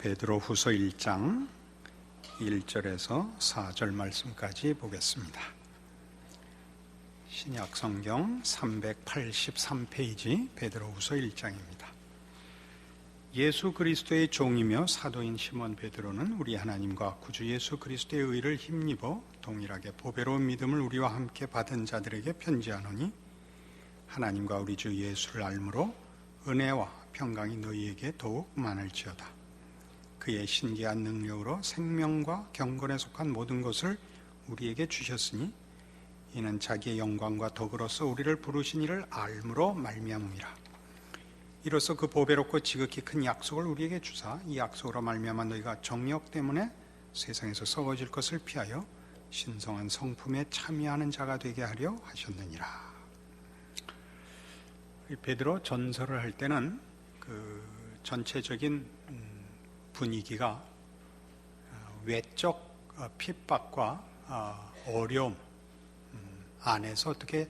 베드로후서 1장 1절에서 4절 말씀까지 보겠습니다. 신약성경 383페이지 베드로후서 1장입니다. 예수 그리스도의 종이며 사도인 시몬 베드로는 우리 하나님과 구주 예수 그리스도의 의를 힘입어 동일하게 보배로운 믿음을 우리와 함께 받은 자들에게 편지하노니, 하나님과 우리 주 예수를 알므로 은혜와 평강이 너희에게 더욱 많을지어다. 그의 신기한 능력으로 생명과 경건에 속한 모든 것을 우리에게 주셨으니, 이는 자기의 영광과 덕으로서 우리를 부르신 이를 알므로 말미암음이라. 이로써 그 보배롭고 지극히 큰 약속을 우리에게 주사, 이 약속으로 말미암아 너희가 정욕 때문에 세상에서 썩어질 것을 피하여 신성한 성품에 참여하는 자가 되게 하려 하셨느니라. 베드로 전설을 할 때는 그 전체적인 분위기가 외적 핍박과 어려움 안에서 어떻게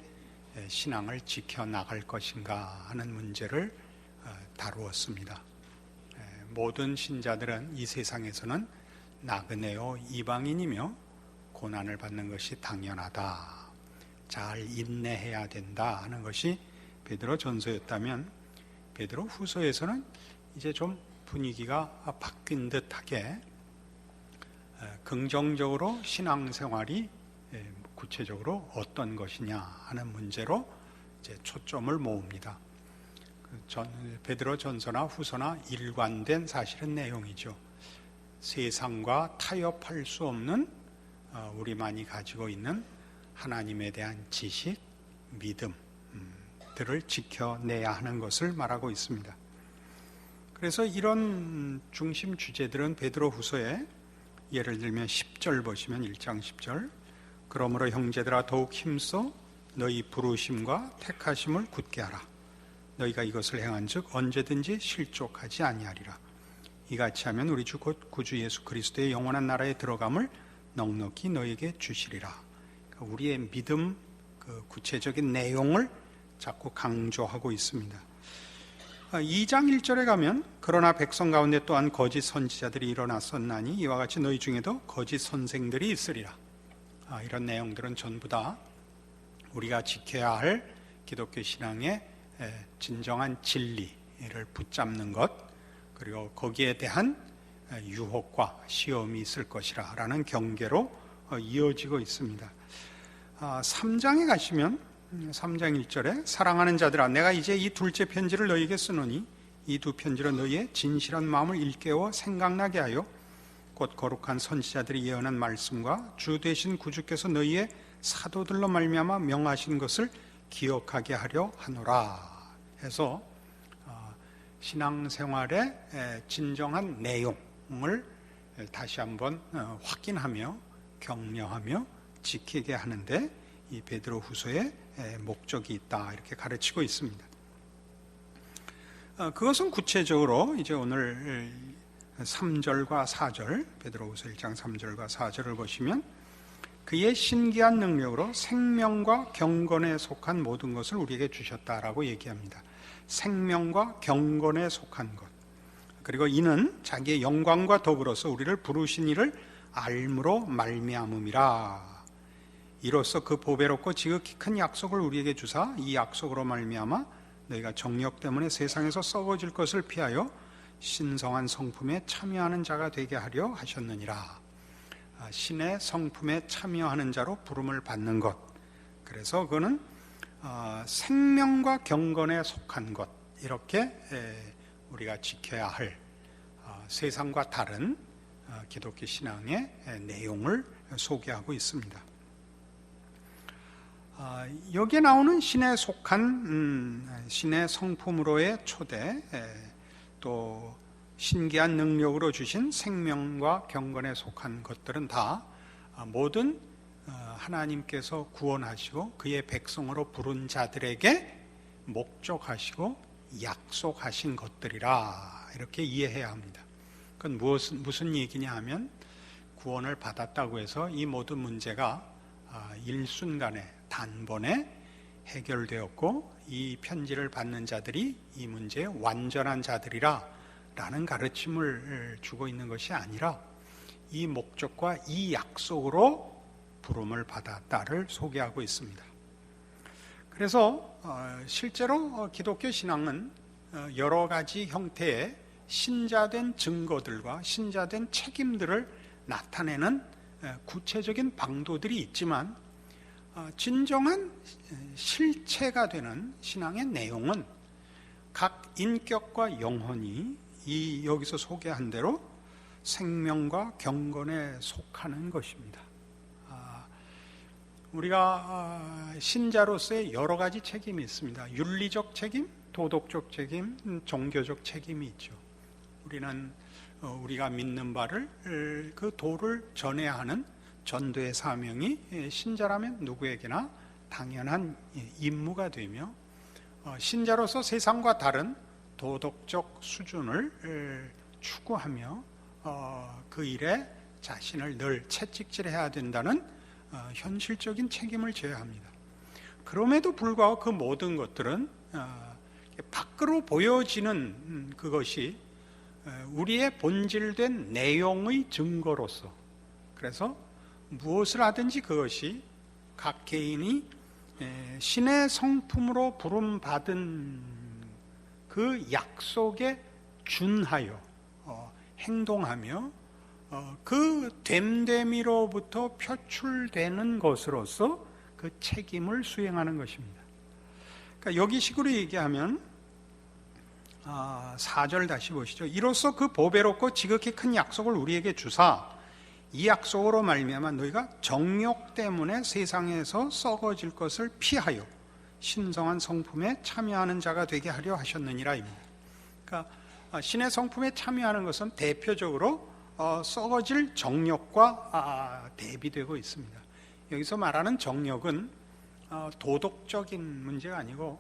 신앙을 지켜나갈 것인가 하는 문제를 다루었습니다. 모든 신자들은 이 세상에서는 나그네요 이방인이며 고난을 받는 것이 당연하다, 잘 인내해야 된다 하는 것이 베드로 전서였다면, 베드로 후서에서는 이제 좀 분위기가 바뀐 듯하게 긍정적으로 신앙생활이 구체적으로 어떤 것이냐 하는 문제로 이제 초점을 모읍니다. 베드로 전서나 후서나 일관된 사실은 내용이죠. 세상과 타협할 수 없는 우리만이 가지고 있는 하나님에 대한 지식, 믿음들을 지켜내야 하는 것을 말하고 있습니다. 그래서 이런 중심 주제들은 베드로 후서에, 예를 들면 10절 보시면 1장 10절, 그러므로 형제들아 더욱 힘써 너희 부르심과 택하심을 굳게 하라. 너희가 이것을 행한즉 언제든지 실족하지 아니하리라. 이같이 하면 우리 주 곧 구주 예수 그리스도의 영원한 나라에 들어감을 넉넉히 너희에게 주시리라. 그러니까 우리의 믿음, 그 구체적인 내용을 자꾸 강조하고 있습니다. 2장 1절에 가면, 그러나 백성 가운데 또한 거짓 선지자들이 일어났었나니 이와 같이 너희 중에도 거짓 선생들이 있으리라. 이런 내용들은 전부 다 우리가 지켜야 할 기독교 신앙의 진정한 진리를 붙잡는 것, 그리고 거기에 대한 유혹과 시험이 있을 것이라 라는 경계로 이어지고 있습니다. 3장에 가시면 3장 1절에 사랑하는 자들아 내가 이제 이 둘째 편지를 너희에게 쓰노니 이 두 편지로 너희의 진실한 마음을 일깨워 생각나게 하여 곧 거룩한 선지자들이 예언한 말씀과 주 되신 구주께서 너희의 사도들로 말미암아 명하신 것을 기억하게 하려 하노라 해서 신앙생활의 진정한 내용을 다시 한번 확인하며 격려하며 지키게 하는데 이 베드로 후서의 목적이 있다, 이렇게 가르치고 있습니다. 그것은 구체적으로 이제 오늘 3절과 4절, 베드로 후서 1장 3절과 4절을 보시면, 그의 신기한 능력으로 생명과 경건에 속한 모든 것을 우리에게 주셨다라고 얘기합니다. 생명과 경건에 속한 것, 그리고 이는 자기의 영광과 더불어서 우리를 부르신 이를 알므로 말미암음이라. 이로써 그 보배롭고 지극히 큰 약속을 우리에게 주사, 이 약속으로 말미암아 너희가 정욕 때문에 세상에서 썩어질 것을 피하여 신성한 성품에 참여하는 자가 되게 하려 하셨느니라. 신의 성품에 참여하는 자로 부름을 받는 것, 그래서 그거는 생명과 경건에 속한 것, 이렇게 우리가 지켜야 할 세상과 다른 기독교 신앙의 내용을 소개하고 있습니다. 여기에 나오는 신에 속한 신의 성품으로의 초대, 또 신기한 능력으로 주신 생명과 경건에 속한 것들은 다 모든 하나님께서 구원하시고 그의 백성으로 부른 자들에게 목적하시고 약속하신 것들이라, 이렇게 이해해야 합니다. 그건 무슨 얘기냐 하면, 구원을 받았다고 해서 이 모든 문제가 일순간에 단번에 해결되었고 이 편지를 받는 자들이 이 문제의 완전한 자들이라 라는 가르침을 주고 있는 것이 아니라 이 목적과 이 약속으로 부름을 받았다를 소개하고 있습니다. 그래서 실제로 기독교 신앙은 여러 가지 형태의 신자된 증거들과 신자된 책임들을 나타내는 구체적인 방도들이 있지만 진정한 실체가 되는 신앙의 내용은 각 인격과 영혼이 이 여기서 소개한 대로 생명과 경건에 속하는 것입니다. 우리가 신자로서의 여러 가지 책임이 있습니다. 윤리적 책임, 도덕적 책임, 종교적 책임이 있죠. 우리는 우리가 믿는 바를 그 도를 전해야 하는 전도의 사명이 신자라면 누구에게나 당연한 임무가 되며 신자로서 세상과 다른 도덕적 수준을 추구하며 그 일에 자신을 늘 채찍질해야 된다는 현실적인 책임을 져야 합니다. 그럼에도 불구하고 그 모든 것들은 밖으로 보여지는 그것이 우리의 본질된 내용의 증거로서, 그래서 무엇을 하든지 그것이 각 개인이 신의 성품으로 부름받은 그 약속에 준하여 행동하며 그 됨됨이로부터 표출되는 것으로서 그 책임을 수행하는 것입니다. 그러니까 여기 식으로 얘기하면 4절 다시 보시죠. 이로써 그 보배롭고 지극히 큰 약속을 우리에게 주사 이 약속으로 말미암아 너희가 정욕 때문에 세상에서 썩어질 것을 피하여 신성한 성품에 참여하는 자가 되게 하려 하셨느니라입니다. 그러니까 신의 성품에 참여하는 것은 대표적으로 썩어질 정욕과 대비되고 있습니다. 여기서 말하는 정욕은 도덕적인 문제가 아니고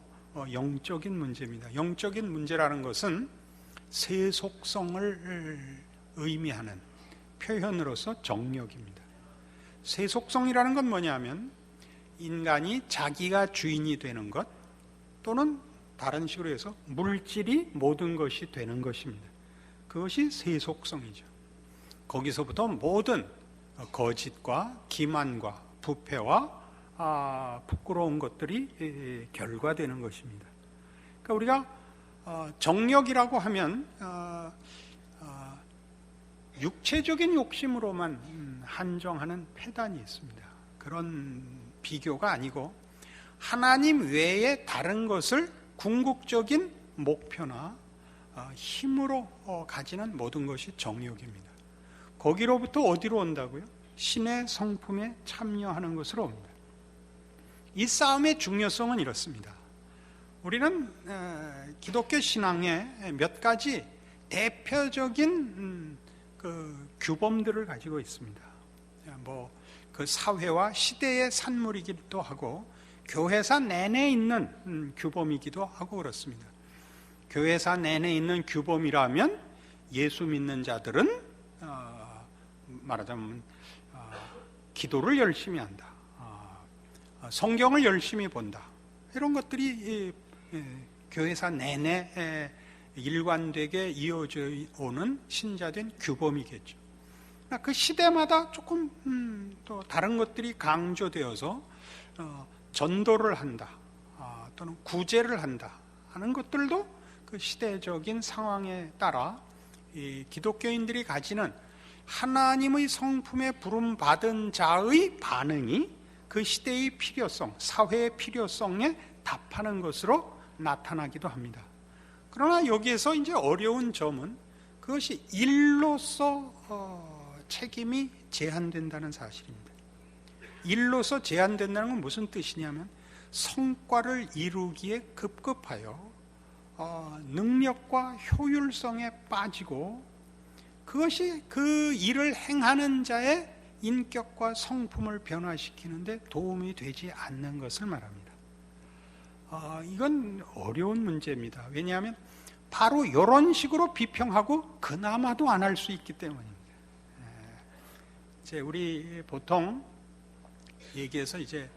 영적인 문제입니다. 영적인 문제라는 것은 세속성을 의미하는 표현으로서 정욕입니다. 세속성이라는 건 뭐냐면 인간이 자기가 주인이 되는 것, 또는 다른 식으로 해서 물질이 모든 것이 되는 것입니다. 그것이 세속성이죠. 거기서부터 모든 거짓과 기만과 부패와 부끄러운 것들이 결과되는 것입니다. 그러니까 우리가 정욕이라고 하면 육체적인 욕심으로만 한정하는 폐단이 있습니다. 그런 비교가 아니고 하나님 외에 다른 것을 궁극적인 목표나 힘으로 가지는 모든 것이 정욕입니다. 거기로부터 어디로 온다고요? 신의 성품에 참여하는 것으로 옵니다. 이 싸움의 중요성은 이렇습니다. 우리는 기독교 신앙의 몇 가지 대표적인 그 규범들을 가지고 있습니다. 그 사회와 시대의 산물이기도 하고 교회사 내내 있는 규범이기도 하고 그렇습니다. 교회사 내내 있는 규범이라면 예수 믿는 자들은 말하자면 기도를 열심히 한다, 성경을 열심히 본다, 이런 것들이 교회사 내내 일관되게 이어져 오는 신자된 규범이겠죠. 그 시대마다 조금 또 다른 것들이 강조되어서 전도를 한다, 또는 구제를 한다 하는 것들도 그 시대적인 상황에 따라 이 기독교인들이 가지는 하나님의 성품에 부름받은 자의 반응이 그 시대의 필요성, 사회의 필요성에 답하는 것으로 나타나기도 합니다. 그러나 여기에서 이제 어려운 점은 그것이 일로서 책임이 제한된다는 사실입니다. 일로서 제한된다는 건 무슨 뜻이냐면 성과를 이루기에 급급하여 능력과 효율성에 빠지고 그것이 그 일을 행하는 자의 인격과 성품을 변화시키는데 도움이 되지 않는 것을 말합니다. 이건 어려운 문제입니다. 왜냐하면 바로 이런 식으로 비평하고 그나마도 안 할 수 있기 때문입니다. 이제 우리 보통 얘기해서 이제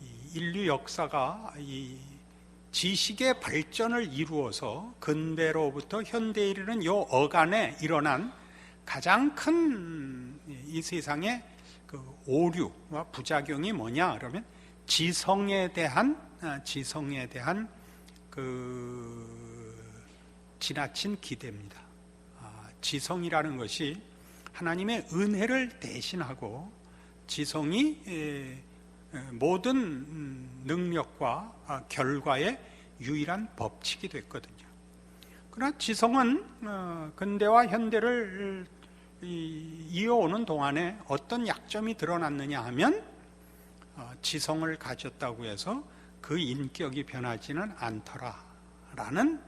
이 인류 역사가 이 지식의 발전을 이루어서 근대로부터 현대에 이르는 이 어간에 일어난 가장 큰 이 세상의 그 오류와 부작용이 뭐냐 그러면 지성에 대한 그 지나친 기대입니다. 지성이라는 것이 하나님의 은혜를 대신하고 지성이 모든 능력과 결과의 유일한 법칙이 됐거든요. 그러나 지성은 근대와 현대를 이어오는 동안에 어떤 약점이 드러났느냐 하면 지성을 가졌다고 해서 그 인격이 변하지는 않더라라는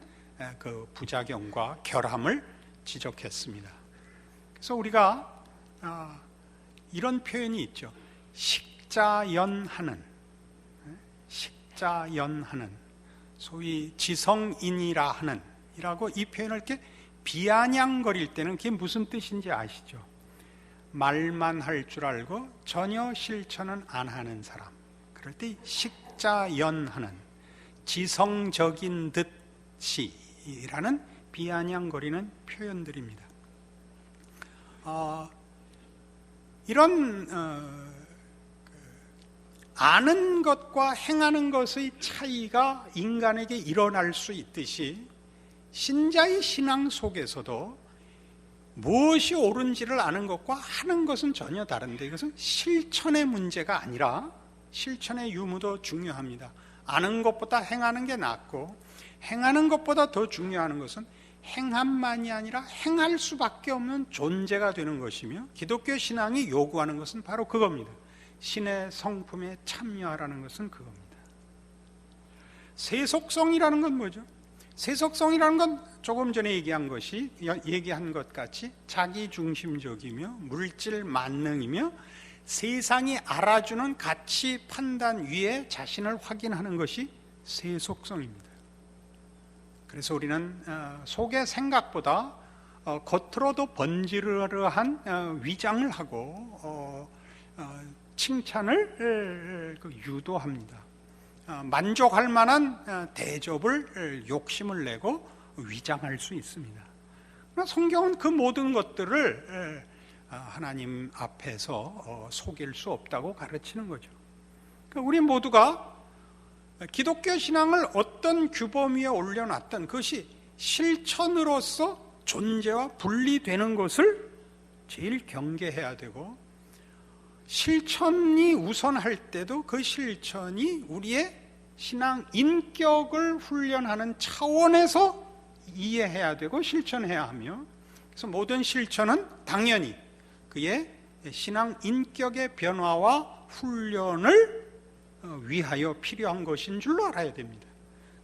그 부작용과 결함을 지적했습니다. 그래서 우리가 이런 표현이 있죠. 식자연하는, 소위 지성인이라 하는 이라고 이 표현을 이렇게 비아냥거릴 때는 그게 무슨 뜻인지 아시죠? 말만 할 줄 알고 전혀 실천은 안 하는 사람. 그럴 때 식자연하는, 지성적인 듯이라는 비아냥거리는 표현들입니다. 이런 아는 것과 행하는 것의 차이가 인간에게 일어날 수 있듯이 신자의 신앙 속에서도 무엇이 옳은지를 아는 것과 하는 것은 전혀 다른데 이것은 실천의 문제가 아니라 실천의 유무도 중요합니다. 아는 것보다 행하는 게 낫고 행하는 것보다 더 중요한 것은 행함만이 아니라 행할 수밖에 없는 존재가 되는 것이며 기독교 신앙이 요구하는 것은 바로 그겁니다. 신의 성품에 참여하라는 것은 그겁니다. 세속성이라는 건 뭐죠? 세속성이라는 건 조금 전에 얘기한 것 같이 자기중심적이며 물질 만능이며 세상이 알아주는 가치 판단 위에 자신을 확인하는 것이 세속성입니다. 그래서 우리는 속의 생각보다 겉으로도 번지르르한 위장을 하고 칭찬을 유도합니다. 만족할 만한 대접을 욕심을 내고 위장할 수 있습니다. 성경은 그 모든 것들을 하나님 앞에서 속일 수 없다고 가르치는 거죠. 우리 모두가 기독교 신앙을 어떤 규범 위에 올려놨던 그것이 실천으로서 존재와 분리되는 것을 제일 경계해야 되고 실천이 우선할 때도 그 실천이 우리의 신앙 인격을 훈련하는 차원에서 이해해야 되고 실천해야 하며 그래서 모든 실천은 당연히 그의 신앙 인격의 변화와 훈련을 위하여 필요한 것인 줄로 알아야 됩니다.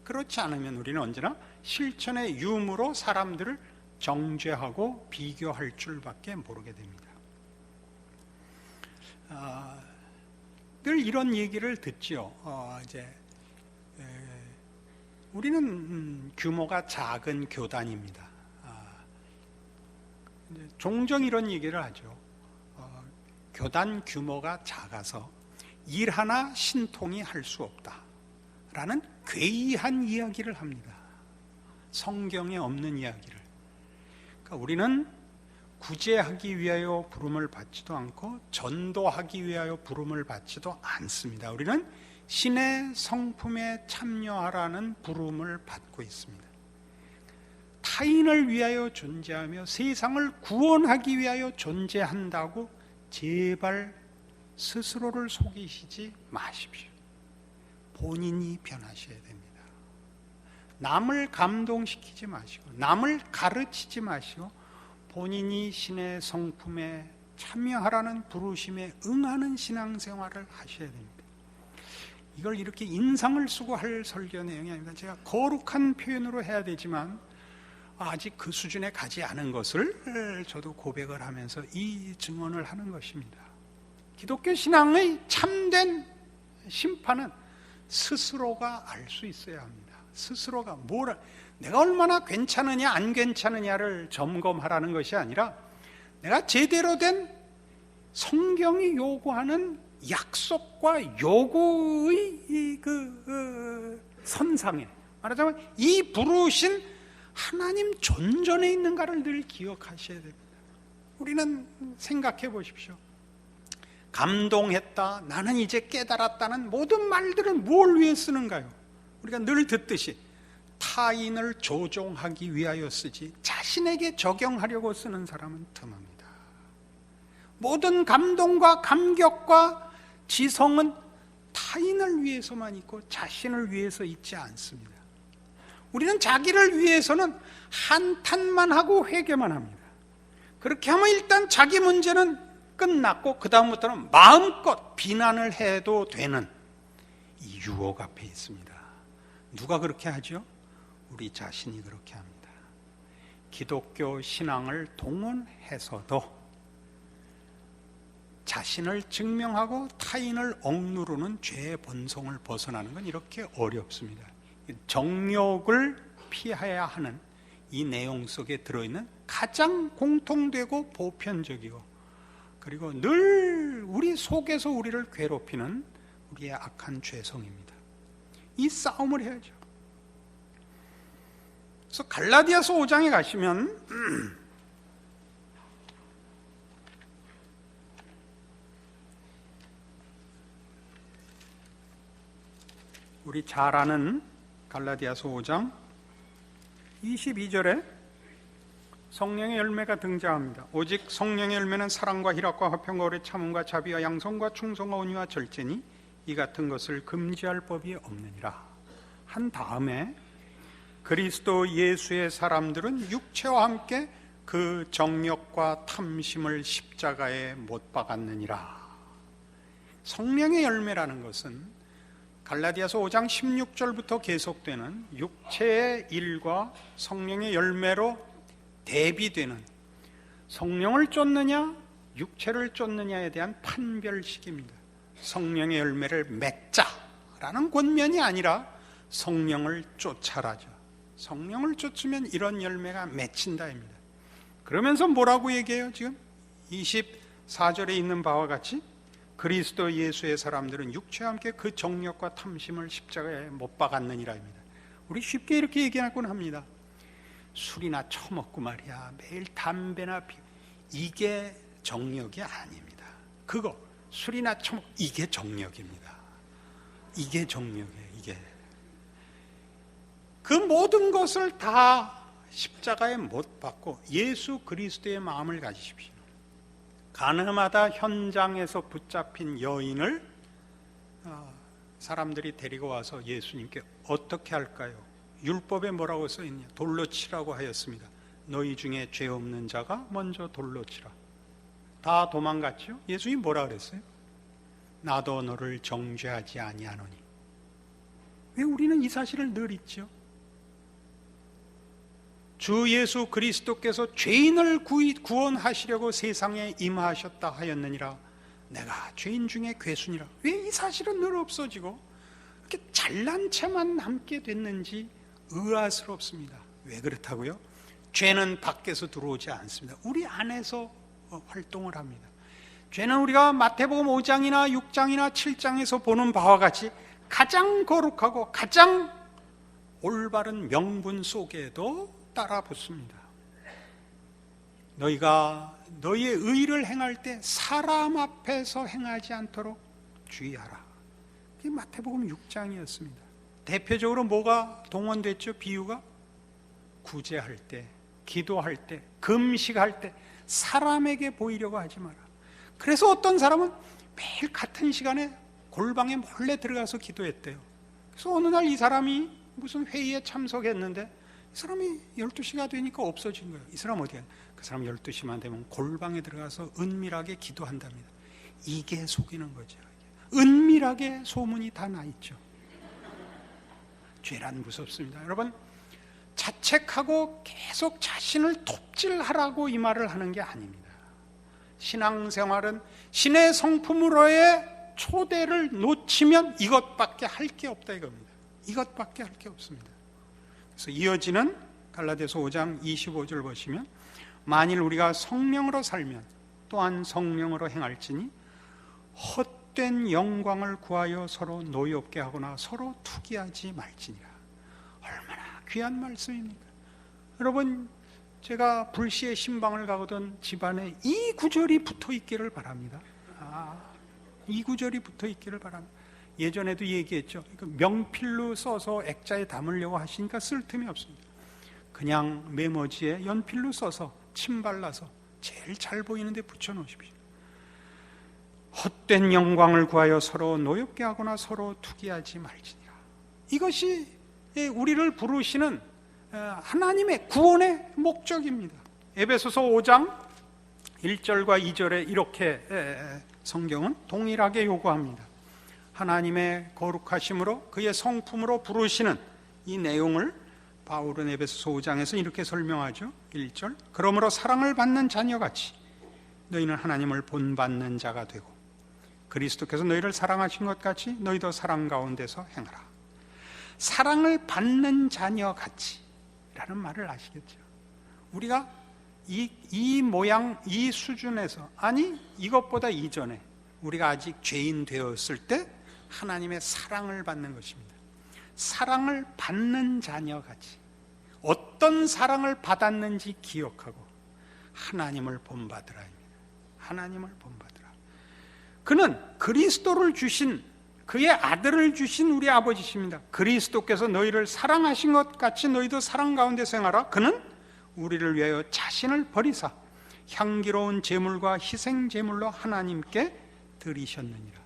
그렇지 않으면 우리는 언제나 실천의 유무로 사람들을 정죄하고 비교할 줄밖에 모르게 됩니다. 늘 이런 얘기를 듣죠. 우리는 규모가 작은 교단입니다. 종종 이런 얘기를 하죠. 교단 규모가 작아서 일 하나 신통히 할 수 없다라는 괴이한 이야기를 합니다. 성경에 없는 이야기를. 그러니까 우리는 구제하기 위하여 부름을 받지도 않고 전도하기 위하여 부름을 받지도 않습니다. 우리는 신의 성품에 참여하라는 부름을 받고 있습니다. 타인을 위하여 존재하며 세상을 구원하기 위하여 존재한다고 제발 스스로를 속이시지 마십시오. 본인이 변하셔야 됩니다. 남을 감동시키지 마시고 남을 가르치지 마시고 본인이 신의 성품에 참여하라는 부르심에 응하는 신앙생활을 하셔야 됩니다. 이걸 이렇게 인상을 쓰고 할 설교 내용이 아닙니다. 제가 거룩한 표현으로 해야 되지만 아직 그 수준에 가지 않은 것을 저도 고백을 하면서 이 증언을 하는 것입니다. 기독교 신앙의 참된 심판은 스스로가 알 수 있어야 합니다. 스스로가 내가 얼마나 괜찮으냐 안 괜찮으냐를 점검하라는 것이 아니라 내가 제대로 된 성경이 요구하는 약속과 요구의 선상에, 말하자면 이 부르신 하나님 존전에 있는가를 늘 기억하셔야 됩니다. 우리는 생각해 보십시오. 감동했다, 나는 이제 깨달았다는 모든 말들은 뭘 위해 쓰는가요? 우리가 늘 듣듯이 타인을 조종하기 위하여 쓰지 자신에게 적용하려고 쓰는 사람은 드뭅니다. 모든 감동과 감격과 지성은 타인을 위해서만 있고 자신을 위해서 있지 않습니다. 우리는 자기를 위해서는 한탄만 하고 회개만 합니다. 그렇게 하면 일단 자기 문제는 끝났고 그 다음부터는 마음껏 비난을 해도 되는 이 유혹 앞에 있습니다. 누가 그렇게 하죠? 우리 자신이 그렇게 합니다. 기독교 신앙을 동원해서도 자신을 증명하고 타인을 억누르는 죄의 본성을 벗어나는 건 이렇게 어렵습니다. 정욕을 피해야 하는 이 내용 속에 들어있는 가장 공통되고 보편적이고 그리고 늘 우리 속에서 우리를 괴롭히는 우리의 악한 죄성입니다. 이 싸움을 해야죠. 그래서 갈라디아서 5장에 가시면 우리 잘 아는 갈라디아서 5장 22절에 성령의 열매가 등장합니다. 오직 성령의 열매는 사랑과 희락과 화평과 오래 참음과 자비와 양선과 충성과 온유와 절제니 이 같은 것을 금지할 법이 없느니라 한 다음에 그리스도 예수의 사람들은 육체와 함께 그 정욕과 탐심을 십자가에 못 박았느니라. 성령의 열매라는 것은 갈라디아서 5장 16절부터 계속되는 육체의 일과 성령의 열매로 대비되는 성령을 쫓느냐 육체를 쫓느냐에 대한 판별식입니다. 성령의 열매를 맺자라는 권면이 아니라 성령을 쫓아라죠. 성령을 쫓으면 이런 열매가 맺힌다입니다. 그러면서 뭐라고 얘기해요? 지금 24절에 있는 바와 같이 그리스도 예수의 사람들은 육체와 함께 그 정욕과 탐심을 십자가에 못 박았느니라입니다. 우리 쉽게 이렇게 얘기하곤 합니다. 술이나 처먹고 말이야 매일 담배나 피우고 이게 정욕이 아닙니다. 그거 술이나 처먹고 이게 정욕입니다. 이게 정욕이에요. 이게 그 모든 것을 다 십자가에 못 박고 예수 그리스도의 마음을 가지십시오. 가늠하다 현장에서 붙잡힌 여인을 사람들이 데리고 와서 예수님께 어떻게 할까요? 율법에 뭐라고 써있냐? 돌로 치라고 하였습니다. 너희 중에 죄 없는 자가 먼저 돌로 치라. 다 도망갔죠? 예수님이 뭐라 그랬어요? 나도 너를 정죄하지 아니하노니. 왜 우리는 이 사실을 늘 잊죠? 주 예수 그리스도께서 죄인을 구원하시려고 세상에 임하셨다 하였느니라. 내가 죄인 중에 괴순이라. 왜 이 사실은 늘 없어지고 이렇게 잘난 체만 남게 됐는지 의아스럽습니다. 왜 그렇다고요? 죄는 밖에서 들어오지 않습니다. 우리 안에서 활동을 합니다. 죄는 우리가 마태복음 5장이나 6장이나 7장에서 보는 바와 같이 가장 거룩하고 가장 올바른 명분 속에도 따라 붙습니다. 너희가 너희의 의를 행할 때 사람 앞에서 행하지 않도록 주의하라. 이게 마태복음 6장이었습니다. 대표적으로 뭐가 동원됐죠? 비유가 구제할 때, 기도할 때, 금식할 때 사람에게 보이려고 하지 마라. 그래서 어떤 사람은 매일 같은 시간에 골방에 몰래 들어가서 기도했대요. 그래서 어느 날 이 사람이 무슨 회의에 참석했는데 이 사람이 12시가 되니까 없어진 거예요. 이 사람 어디야? 그 사람 12시만 되면 골방에 들어가서 은밀하게 기도한답니다. 이게 속이는 거죠. 은밀하게 소문이 다 나 있죠. 죄란 무섭습니다. 여러분, 자책하고 계속 자신을 톱질하라고 이 말을 하는 게 아닙니다. 신앙생활은 신의 성품으로의 초대를 놓치면 이것밖에 할 게 없다 이겁니다. 이것밖에 할 게 없습니다. 그래서 이어지는 갈라디아서 5장 25절 보시면 만일 우리가 성령으로 살면 또한 성령으로 행할지니 헛된 영광을 구하여 서로 노엽게 하거나 서로 투기하지 말지니라. 얼마나 귀한 말씀입니까? 여러분, 제가 불시에 신방을 가거든 집안에 이 구절이 붙어 있기를 바랍니다. 이 구절이 붙어 있기를 바랍니다. 예전에도 얘기했죠. 명필로 써서 액자에 담으려고 하시니까 쓸 틈이 없습니다. 그냥 메모지에 연필로 써서 침 발라서 제일 잘 보이는데 붙여놓으십시오. 헛된 영광을 구하여 서로 노엽게 하거나 서로 투기하지 말지니라. 이것이 우리를 부르시는 하나님의 구원의 목적입니다. 에베소서 5장 1절과 2절에 이렇게 성경은 동일하게 요구합니다. 하나님의 거룩하심으로 그의 성품으로 부르시는 이 내용을 바울은 에베소서 5장에서 이렇게 설명하죠. 1절, 그러므로 사랑을 받는 자녀같이 너희는 하나님을 본받는 자가 되고 그리스도께서 너희를 사랑하신 것 같이 너희도 사랑 가운데서 행하라. 사랑을 받는 자녀같이 라는 말을 아시겠죠? 우리가 이 모양, 이 수준에서, 아니 이것보다 이전에 우리가 아직 죄인 되었을 때 하나님의 사랑을 받는 것입니다. 사랑을 받는 자녀같이 어떤 사랑을 받았는지 기억하고 하나님을 본받으라입니다. 하나님을 본받으라. 그는 그리스도를 주신, 그의 아들을 주신 우리 아버지십니다. 그리스도께서 너희를 사랑하신 것 같이 너희도 사랑 가운데 생활하라. 그는 우리를 위하여 자신을 버리사 향기로운 제물과 희생 제물로 하나님께 드리셨느니라.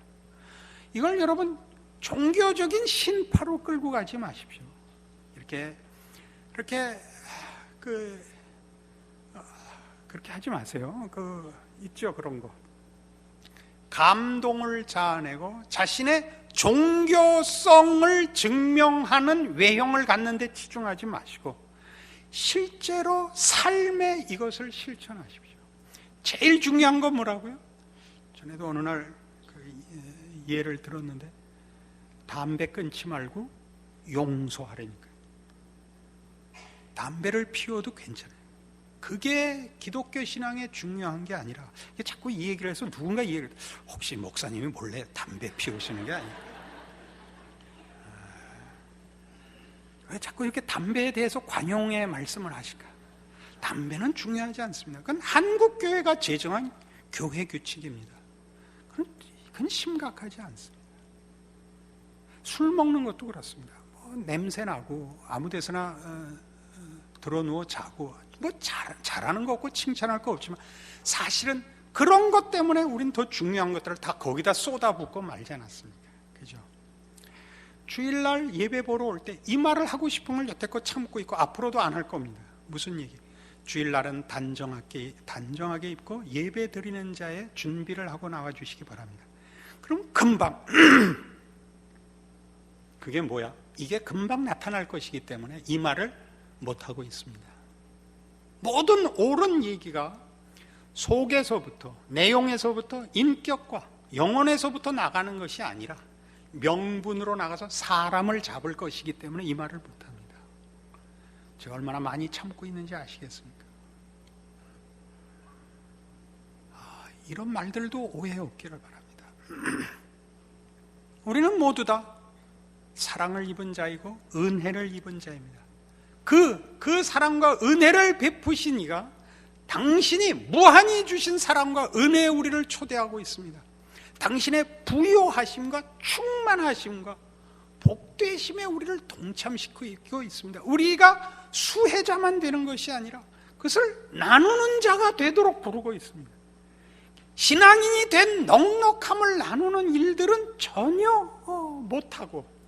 이걸 여러분 종교적인 신파로 끌고 가지 마십시오. 그렇게 하지 마세요. 있죠, 그런 거. 감동을 자아내고 자신의 종교성을 증명하는 외형을 갖는 데 치중하지 마시고 실제로 삶에 이것을 실천하십시오. 제일 중요한 건 뭐라고요? 전에도 어느 날 예를 들었는데 담배 끊지 말고 용서하라니까요. 담배를 피워도 괜찮아요. 그게 기독교 신앙에 중요한 게 아니라 자꾸 이 얘기를 해서 누군가 이 얘기를 혹시 목사님이 몰래 담배 피우시는 게 아니에요. 왜 자꾸 이렇게 담배에 대해서 관용의 말씀을 하실까? 담배는 중요하지 않습니다. 그건 한국교회가 제정한 교회 규칙입니다. 그건 심각하지 않습니다. 술 먹는 것도 그렇습니다. 냄새 나고 아무 데서나 들어 누워 자고 잘하는 거 없고 칭찬할 거 없지만 사실은 그런 것 때문에 우린 더 중요한 것들을 다 거기다 쏟아붓고 말지 않았습니까? 그죠? 주일날 예배 보러 올 때 이 말을 하고 싶은 걸 여태껏 참고 있고 앞으로도 안 할 겁니다. 무슨 얘기? 주일날은 단정하게 입고 예배 드리는 자의 준비를 하고 나와 주시기 바랍니다. 그럼 금방 그게 뭐야? 이게 금방 나타날 것이기 때문에 이 말을 못하고 있습니다. 모든 옳은 얘기가 속에서부터, 내용에서부터, 인격과 영혼에서부터 나가는 것이 아니라 명분으로 나가서 사람을 잡을 것이기 때문에 이 말을 못합니다. 제가 얼마나 많이 참고 있는지 아시겠습니까? 이런 말들도 오해 없기를 바랍니다. 우리는 모두 다 사랑을 입은 자이고 은혜를 입은 자입니다. 그 사랑과 은혜를 베푸신 이가 당신이 무한히 주신 사랑과 은혜에 우리를 초대하고 있습니다. 당신의 부요하심과 충만하심과 복되심에 우리를 동참시키고 있습니다. 우리가 수혜자만 되는 것이 아니라 그것을 나누는 자가 되도록 부르고 있습니다. 신앙인이 된 넉넉함을 나누는 일들은 전혀 못하고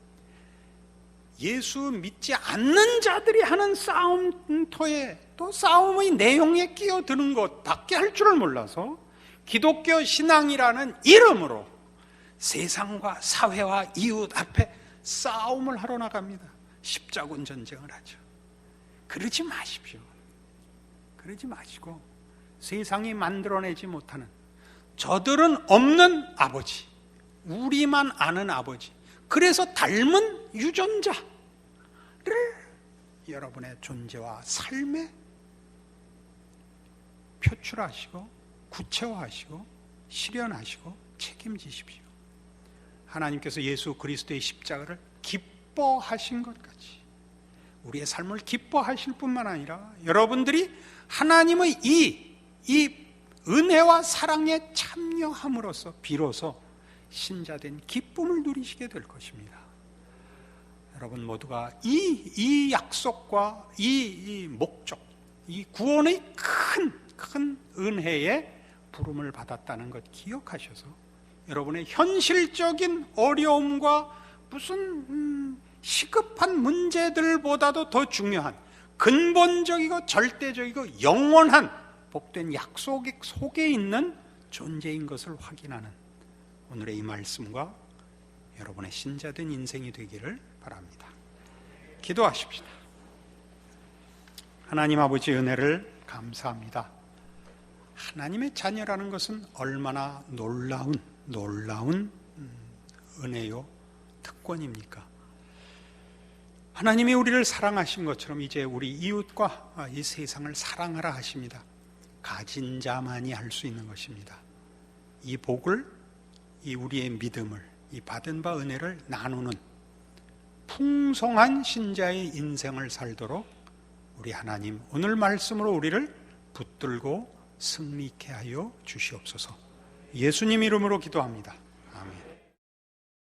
예수 믿지 않는 자들이 하는 싸움터에 또 싸움의 내용에 끼어드는 것밖에 할 줄을 몰라서 기독교 신앙이라는 이름으로 세상과 사회와 이웃 앞에 싸움을 하러 나갑니다. 십자군 전쟁을 하죠. 그러지 마십시오. 그러지 마시고 세상이 만들어내지 못하는 저들은 없는 아버지, 우리만 아는 아버지, 그래서 닮은 유전자를 여러분의 존재와 삶에 표출하시고 구체화하시고 실현하시고 책임지십시오. 하나님께서 예수 그리스도의 십자가를 기뻐하신 것 같이 우리의 삶을 기뻐하실 뿐만 아니라 여러분들이 하나님의 이 은혜와 사랑에 참여함으로써 비로소 신자된 기쁨을 누리시게 될 것입니다. 여러분 모두가 이 약속과 이 목적, 이 구원의 큰 은혜에 부름을 받았다는 것 기억하셔서 여러분의 현실적인 어려움과 무슨 시급한 문제들보다도 더 중요한 근본적이고 절대적이고 영원한 복된 약속 속에 있는 존재인 것을 확인하는 오늘의 이 말씀과 여러분의 신자된 인생이 되기를 바랍니다. 기도하십시다. 하나님 아버지 은혜를 감사합니다. 하나님의 자녀라는 것은 얼마나 놀라운 은혜요 특권입니까? 하나님이 우리를 사랑하신 것처럼 이제 우리 이웃과 이 세상을 사랑하라 하십니다. 가진 자만이 할 수 있는 것입니다. 이 복을, 이 우리의 믿음을, 이 받은 바 은혜를 나누는 풍성한 신자의 인생을 살도록 우리 하나님 오늘 말씀으로 우리를 붙들고 승리케 하여 주시옵소서. 예수님 이름으로 기도합니다. 아멘.